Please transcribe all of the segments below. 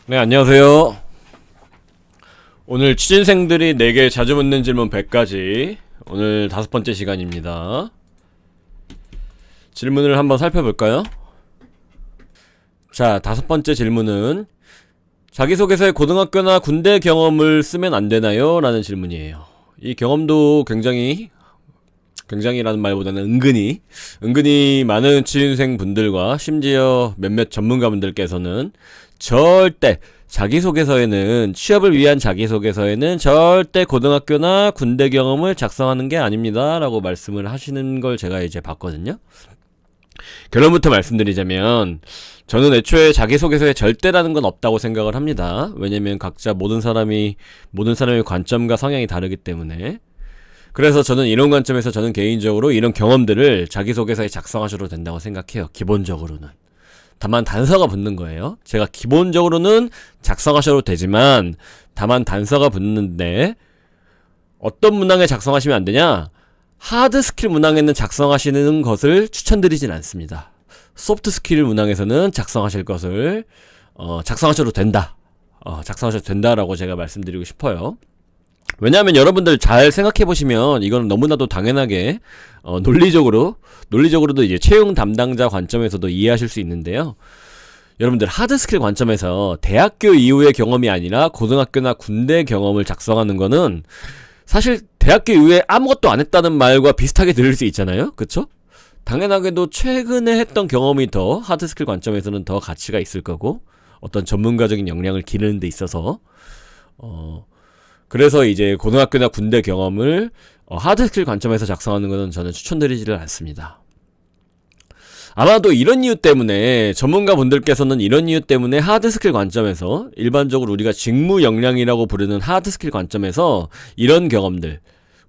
네, 안녕하세요. 오늘 취준생들이 내게 자주 묻는 질문 100가지. 오늘 5번째 시간입니다. 질문을 한번 살펴볼까요? 자, 5번째 질문은 자기소개서에 고등학교나 군대 경험을 쓰면 안 되나요? 라는 질문이에요. 이 경험도 굉장히라는 말보다는 은근히 많은 취준생 분들과 심지어 몇몇 전문가분들께서는 절대 취업을 위한 자기소개서에는 절대 고등학교나 군대 경험을 작성하는 게 아닙니다 라고 말씀을 하시는 걸 제가 이제 봤거든요. 결론부터 말씀드리자면 저는 애초에 자기소개서에 절대라는 건 없다고 생각을 합니다. 왜냐면 각자 모든 사람의 관점과 성향이 다르기 때문에. 그래서 저는 이런 관점에서 저는 개인적으로 이런 경험들을 자기소개서에 작성하셔도 된다고 생각해요. 기본적으로는. 다만 단서가 붙는 거예요. 제가 기본적으로는 작성하셔도 되지만 다만 단서가 붙는데 어떤 문항에 작성하시면 안 되냐? 하드 스킬 문항에는 작성하시는 것을 추천드리진 않습니다. 소프트 스킬 문항에서는 작성하실 것을 작성하셔도 된다라고 제가 말씀드리고 싶어요. 왜냐하면 여러분들 잘 생각해보시면 이건 너무나도 당연하게 논리적으로도 이제 채용 담당자 관점에서도 이해하실 수 있는데요. 여러분들 하드 스킬 관점에서 대학교 이후의 경험이 아니라 고등학교나 군대 경험을 작성하는 거는 사실 대학교 이후에 아무것도 안 했다는 말과 비슷하게 들릴 수 있잖아요. 그쵸? 당연하게도 최근에 했던 경험이 더 하드 스킬 관점에서는 더 가치가 있을 거고 어떤 전문가적인 역량을 기르는 데 있어서 그래서 이제 고등학교나 군대 경험을 하드 스킬 관점에서 작성하는 것은 저는 추천드리지를 않습니다. 아마도 이런 이유 때문에 전문가분들께서는 이런 이유 때문에 하드 스킬 관점에서 일반적으로 우리가 직무 역량이라고 부르는 하드 스킬 관점에서 이런 경험들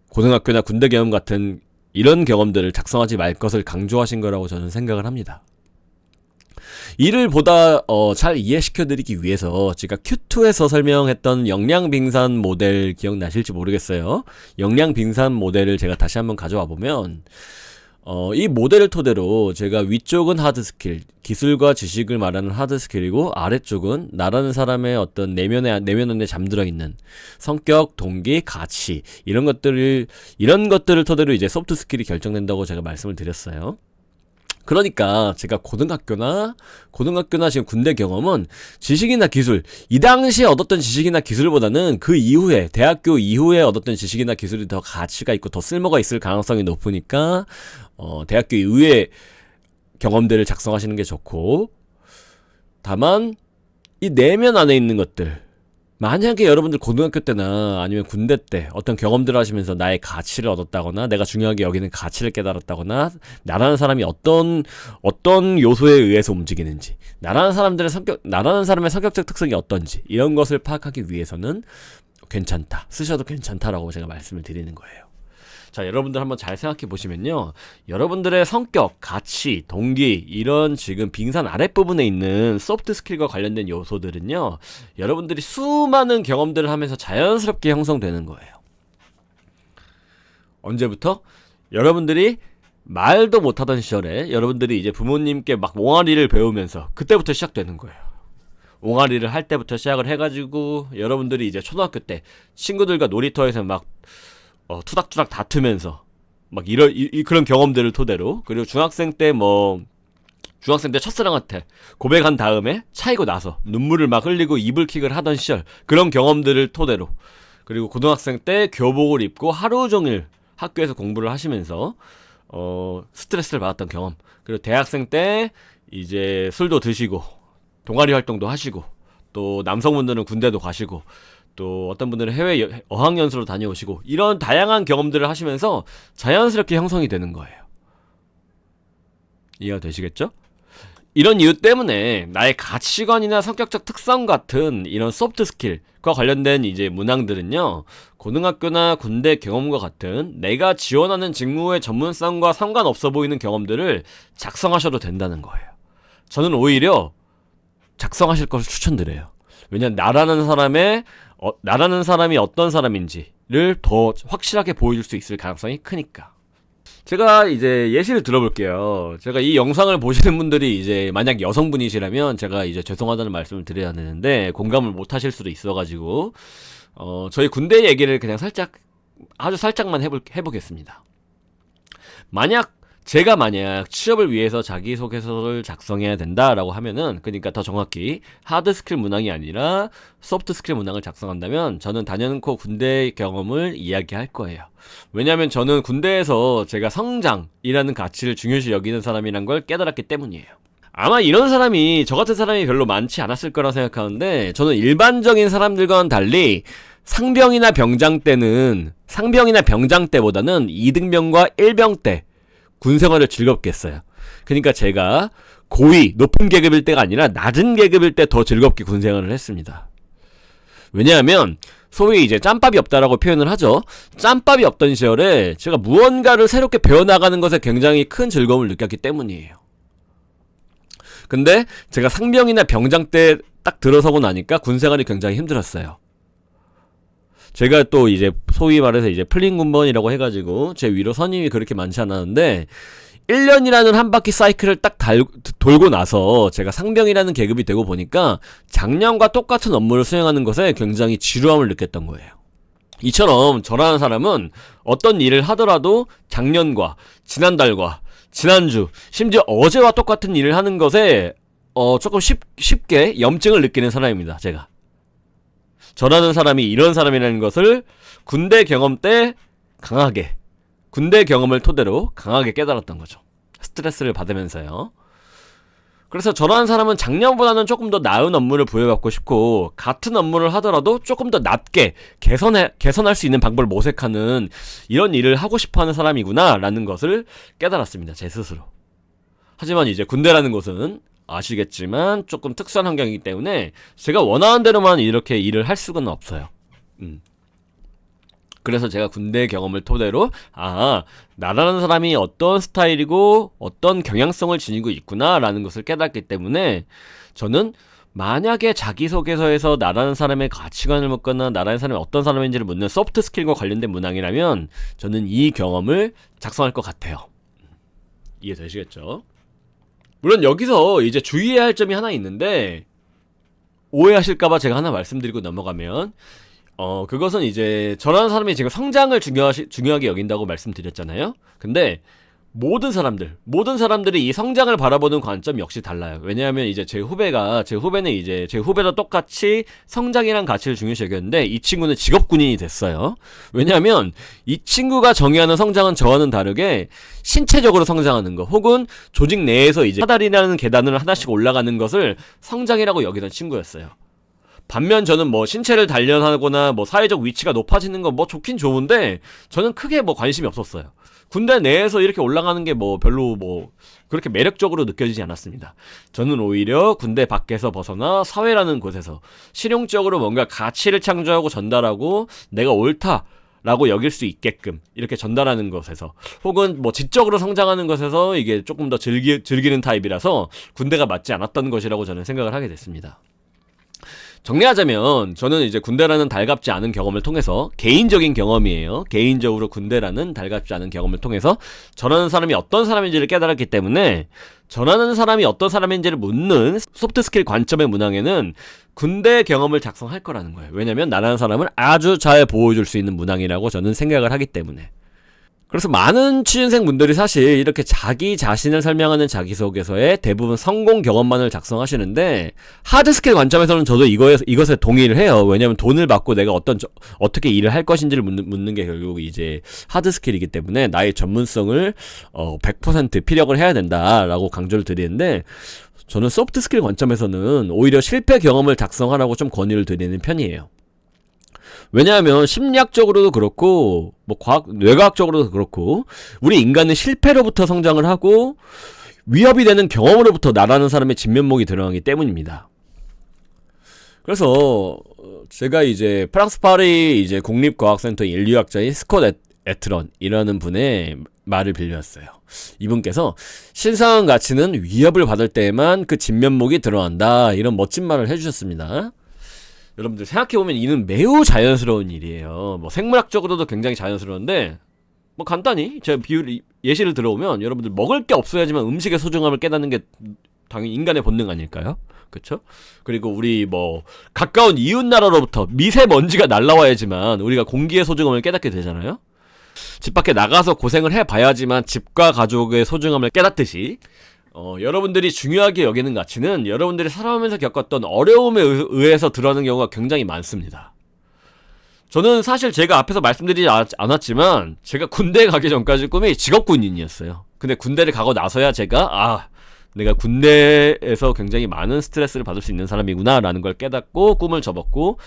고등학교나 군대 경험 같은 이런 경험들을 작성하지 말 것을 강조하신 거라고 저는 생각을 합니다. 이를 보다 잘 이해시켜드리기 위해서 제가 Q2에서 설명했던 역량빙산 모델 기억나실지 모르겠어요. 역량빙산 모델을 제가 다시 한번 가져와 보면 이 모델을 토대로 제가 위쪽은 하드스킬, 기술과 지식을 말하는 하드스킬이고 아래쪽은 나라는 사람의 어떤 내면 안에 잠들어 있는 성격, 동기, 가치 이런 것들을 토대로 이제 소프트 스킬이 결정된다고 제가 말씀을 드렸어요. 그러니까 제가 고등학교나 지금 군대 경험은 지식이나 기술, 이 당시에 얻었던 지식이나 기술보다는 그 이후에 대학교 이후에 얻었던 지식이나 기술이 더 가치가 있고 더 쓸모가 있을 가능성이 높으니까 대학교 이후의 경험들을 작성하시는 게 좋고, 다만 이 내면 안에 있는 것들, 만약에 여러분들 고등학교 때나 아니면 군대 때 어떤 경험들을 하시면서 나의 가치를 얻었다거나 내가 중요하게 여기는 가치를 깨달았다거나 나라는 사람이 어떤 요소에 의해서 움직이는지 나라는 사람의 성격적 특성이 어떤지 이런 것을 파악하기 위해서는 쓰셔도 괜찮다라고 제가 말씀을 드리는 거예요. 자, 여러분들 한번 잘 생각해 보시면요. 여러분들의 성격, 가치, 동기 이런 지금 빙산 아랫부분에 있는 소프트 스킬과 관련된 요소들은요. 여러분들이 수많은 경험들을 하면서 자연스럽게 형성되는 거예요. 언제부터? 여러분들이 말도 못하던 시절에 여러분들이 이제 부모님께 막 옹알이를 배우면서 그때부터 시작되는 거예요. 옹알이를 할 때부터 시작을 해가지고 여러분들이 이제 초등학교 때 친구들과 놀이터에서 막 투닥투닥 다투면서 막 그런 경험들을 토대로, 그리고 중학생 때 첫사랑한테 고백한 다음에 차이고 나서 눈물을 막 흘리고 이불킥을 하던 시절 그런 경험들을 토대로, 그리고 고등학생 때 교복을 입고 하루 종일 학교에서 공부를 하시면서 스트레스를 받았던 경험, 그리고 대학생 때 이제 술도 드시고 동아리 활동도 하시고 또 남성분들은 군대도 가시고 또 어떤 분들은 해외 어학연수로 다녀오시고 이런 다양한 경험들을 하시면서 자연스럽게 형성이 되는 거예요. 이해가 되시겠죠? 이런 이유 때문에 나의 가치관이나 성격적 특성 같은 이런 소프트 스킬과 관련된 이제 문항들은요, 고등학교나 군대 경험과 같은 내가 지원하는 직무의 전문성과 상관없어 보이는 경험들을 작성하셔도 된다는 거예요. 저는 오히려 작성하실 것을 추천드려요. 왜냐면 나라는 사람이 어떤 사람인지를 더 확실하게 보여줄 수 있을 가능성이 크니까. 제가 이제 예시를 들어볼게요. 제가 이 영상을 보시는 분들이 이제 만약 여성분이시라면 제가 이제 죄송하다는 말씀을 드려야 되는데 공감을 못 하실 수도 있어가지고 저희 군대 얘기를 그냥 살짝 아주 살짝만 해보겠습니다. 제가 만약 취업을 위해서 자기소개서를 작성해야 된다라고 하면은, 그러니까 더 정확히 하드 스킬 문항이 아니라 소프트 스킬 문항을 작성한다면 저는 단연코 군대 경험을 이야기할 거예요. 왜냐하면 저는 군대에서 제가 성장이라는 가치를 중요시 여기는 사람이란 걸 깨달았기 때문이에요. 아마 이런 사람이, 저 같은 사람이 별로 많지 않았을 거라 생각하는데, 저는 일반적인 사람들과는 달리 상병이나 병장 때보다는 2등병과 1병 때 군생활을 즐겁게 했어요. 그러니까 제가 고위, 높은 계급일 때가 아니라 낮은 계급일 때 더 즐겁게 군생활을 했습니다. 왜냐하면 소위 이제 짬밥이 없다라고 표현을 하죠. 짬밥이 없던 시절에 제가 무언가를 새롭게 배워나가는 것에 굉장히 큰 즐거움을 느꼈기 때문이에요. 근데 제가 상병이나 병장 때 딱 들어서고 나니까 군생활이 굉장히 힘들었어요. 제가 또 이제 소위 말해서 이제 플린군번이라고 해가지고 제 위로 선임이 그렇게 많지 않았는데 1년이라는 한 바퀴 사이클을 딱 돌고 나서 제가 상병이라는 계급이 되고 보니까 작년과 똑같은 업무를 수행하는 것에 굉장히 지루함을 느꼈던 거예요. 이처럼 저라는 사람은 어떤 일을 하더라도 작년과 지난달과 지난주 심지어 어제와 똑같은 일을 하는 것에 조금 쉽게 염증을 느끼는 사람입니다. 제가 저라는 사람이 이런 사람이라는 것을 군대 경험 때 강하게, 군대 경험을 토대로 강하게 깨달았던 거죠. 스트레스를 받으면서요. 그래서 저라는 사람은 작년보다는 조금 더 나은 업무를 부여받고 싶고, 같은 업무를 하더라도 조금 더 낮게 개선할 수 있는 방법을 모색하는 이런 일을 하고 싶어하는 사람이구나 라는 것을 깨달았습니다. 제 스스로. 하지만 이제 군대라는 곳은 아시겠지만 조금 특수한 환경이기 때문에 제가 원하는 대로만 이렇게 일을 할 수는 없어요. 그래서 제가 군대 경험을 토대로 나라는 사람이 어떤 스타일이고 어떤 경향성을 지니고 있구나 라는 것을 깨닫기 때문에 저는 만약에 자기소개서에서 나라는 사람의 가치관을 묻거나 나라는 사람이 어떤 사람인지를 묻는 소프트 스킬과 관련된 문항이라면 저는 이 경험을 작성할 것 같아요. 이해되시겠죠? 물론 여기서 이제 주의해야 할 점이 하나 있는데, 오해하실까봐 제가 하나 말씀드리고 넘어가면, 그것은 이제 저라는 사람이 지금 성장을 중요하게 여긴다고 말씀드렸잖아요. 근데 모든 사람들이 이 성장을 바라보는 관점 역시 달라요. 왜냐하면 이제 제 후배는 이제 제 후배도 똑같이 성장이란 가치를 중요시 여겼는데 이 친구는 직업군인이 됐어요. 왜냐하면 이 친구가 정의하는 성장은 저와는 다르게 신체적으로 성장하는 거, 혹은 조직 내에서 이제 사다리라는 계단을 하나씩 올라가는 것을 성장이라고 여기던 친구였어요. 반면 저는 뭐 신체를 단련하거나 뭐 사회적 위치가 높아지는 건 뭐 좋긴 좋은데 저는 크게 뭐 관심이 없었어요. 군대 내에서 이렇게 올라가는 게 뭐 별로 뭐 그렇게 매력적으로 느껴지지 않았습니다. 저는 오히려 군대 밖에서 벗어나 사회라는 곳에서 실용적으로 뭔가 가치를 창조하고 전달하고 내가 옳다라고 여길 수 있게끔 이렇게 전달하는 것에서, 혹은 뭐 지적으로 성장하는 것에서 이게 조금 더 즐기는 타입이라서 군대가 맞지 않았던 것이라고 저는 생각을 하게 됐습니다. 정리하자면 저는 이제 군대라는 달갑지 않은 경험을 통해서, 개인적인 경험이에요. 개인적으로 군대라는 달갑지 않은 경험을 통해서 저라는 사람이 어떤 사람인지를 깨달았기 때문에 저라는 사람이 어떤 사람인지를 묻는 소프트 스킬 관점의 문항에는 군대 경험을 작성할 거라는 거예요. 왜냐면 나라는 사람을 아주 잘 보여줄 수 있는 문항이라고 저는 생각을 하기 때문에. 그래서 많은 취준생 분들이 사실 이렇게 자기 자신을 설명하는 자기소개서에 대부분 성공 경험만을 작성하시는데, 하드 스킬 관점에서는 저도 이것에 동의를 해요. 왜냐면 돈을 받고 내가 어떻게 일을 할 것인지를 묻는 게 결국 이제 하드 스킬이기 때문에 나의 전문성을 100% 피력을 해야 된다라고 강조를 드리는데, 저는 소프트 스킬 관점에서는 오히려 실패 경험을 작성하라고 좀 권유를 드리는 편이에요. 왜냐하면 심리학적으로도 그렇고 뭐 뇌과학적으로도 그렇고 우리 인간은 실패로부터 성장을 하고 위협이 되는 경험으로부터 나라는 사람의 진면목이 드러나기 때문입니다. 그래서 제가 이제 프랑스 파리 이제 국립과학센터 인류학자인 스콧 에트런이라는 분의 말을 빌려왔어요. 이분께서 신성한 가치는 위협을 받을 때에만 그 진면목이 드러난다, 이런 멋진 말을 해주셨습니다. 여러분들 생각해보면 이는 매우 자연스러운 일이에요. 뭐 생물학적으로도 굉장히 자연스러운데 뭐 간단히 제가 예시를 들어오면 여러분들 먹을 게 없어야지만 음식의 소중함을 깨닫는 게 당연히 인간의 본능 아닐까요? 그쵸? 그리고 우리 뭐 가까운 이웃 나라로부터 미세먼지가 날라와야지만 우리가 공기의 소중함을 깨닫게 되잖아요. 집 밖에 나가서 고생을 해봐야지만 집과 가족의 소중함을 깨닫듯이 여러분들이 중요하게 여기는 가치는 여러분들이 살아오면서 겪었던 어려움에 의해서 드러나는 경우가 굉장히 많습니다. 저는 사실 제가 앞에서 말씀드리지 않았지만 제가 군대에 가기 전까지 꿈이 직업군인이었어요. 근데 군대를 가고 나서야 제가 내가 군대에서 굉장히 많은 스트레스를 받을 수 있는 사람이구나 라는 걸 깨닫고 꿈을 접었고,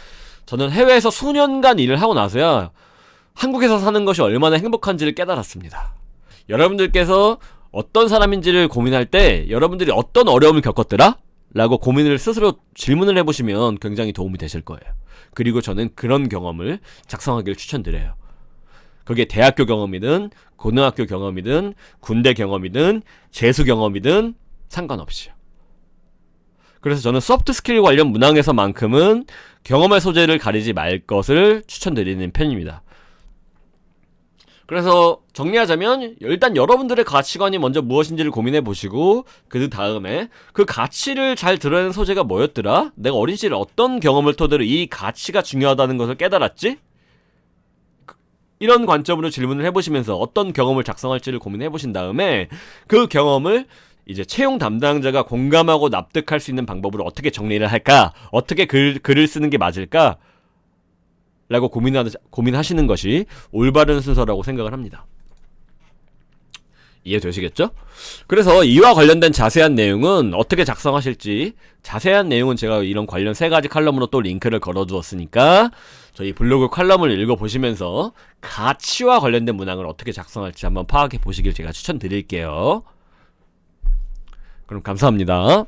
저는 해외에서 수년간 일을 하고 나서야 한국에서 사는 것이 얼마나 행복한지를 깨달았습니다. 여러분들께서 어떤 사람인지를 고민할 때 여러분들이 어떤 어려움을 겪었더라? 라고 고민을 스스로 질문을 해보시면 굉장히 도움이 되실 거예요. 그리고 저는 그런 경험을 작성하기를 추천드려요. 그게 대학교 경험이든 고등학교 경험이든 군대 경험이든 재수 경험이든 상관없이요. 그래서 저는 소프트 스킬 관련 문항에서만큼은 경험의 소재를 가리지 말 것을 추천드리는 편입니다. 그래서 정리하자면 일단 여러분들의 가치관이 먼저 무엇인지를 고민해 보시고, 그 다음에 그 가치를 잘 드러내는 소재가 뭐였더라? 내가 어린 시절 어떤 경험을 토대로 이 가치가 중요하다는 것을 깨달았지? 이런 관점으로 질문을 해보시면서 어떤 경험을 작성할지를 고민해 보신 다음에 그 경험을 이제 채용 담당자가 공감하고 납득할 수 있는 방법으로 어떻게 정리를 할까? 어떻게 글을 쓰는 게 맞을까? 라고 고민하시는 것이 올바른 순서라고 생각을 합니다. 이해되시겠죠? 그래서 이와 관련된 자세한 내용은 어떻게 작성하실지, 자세한 내용은 제가 이런 관련 3가지 칼럼으로 또 링크를 걸어두었으니까 저희 블로그 칼럼을 읽어보시면서 가치와 관련된 문항을 어떻게 작성할지 한번 파악해 보시길 제가 추천드릴게요. 그럼 감사합니다.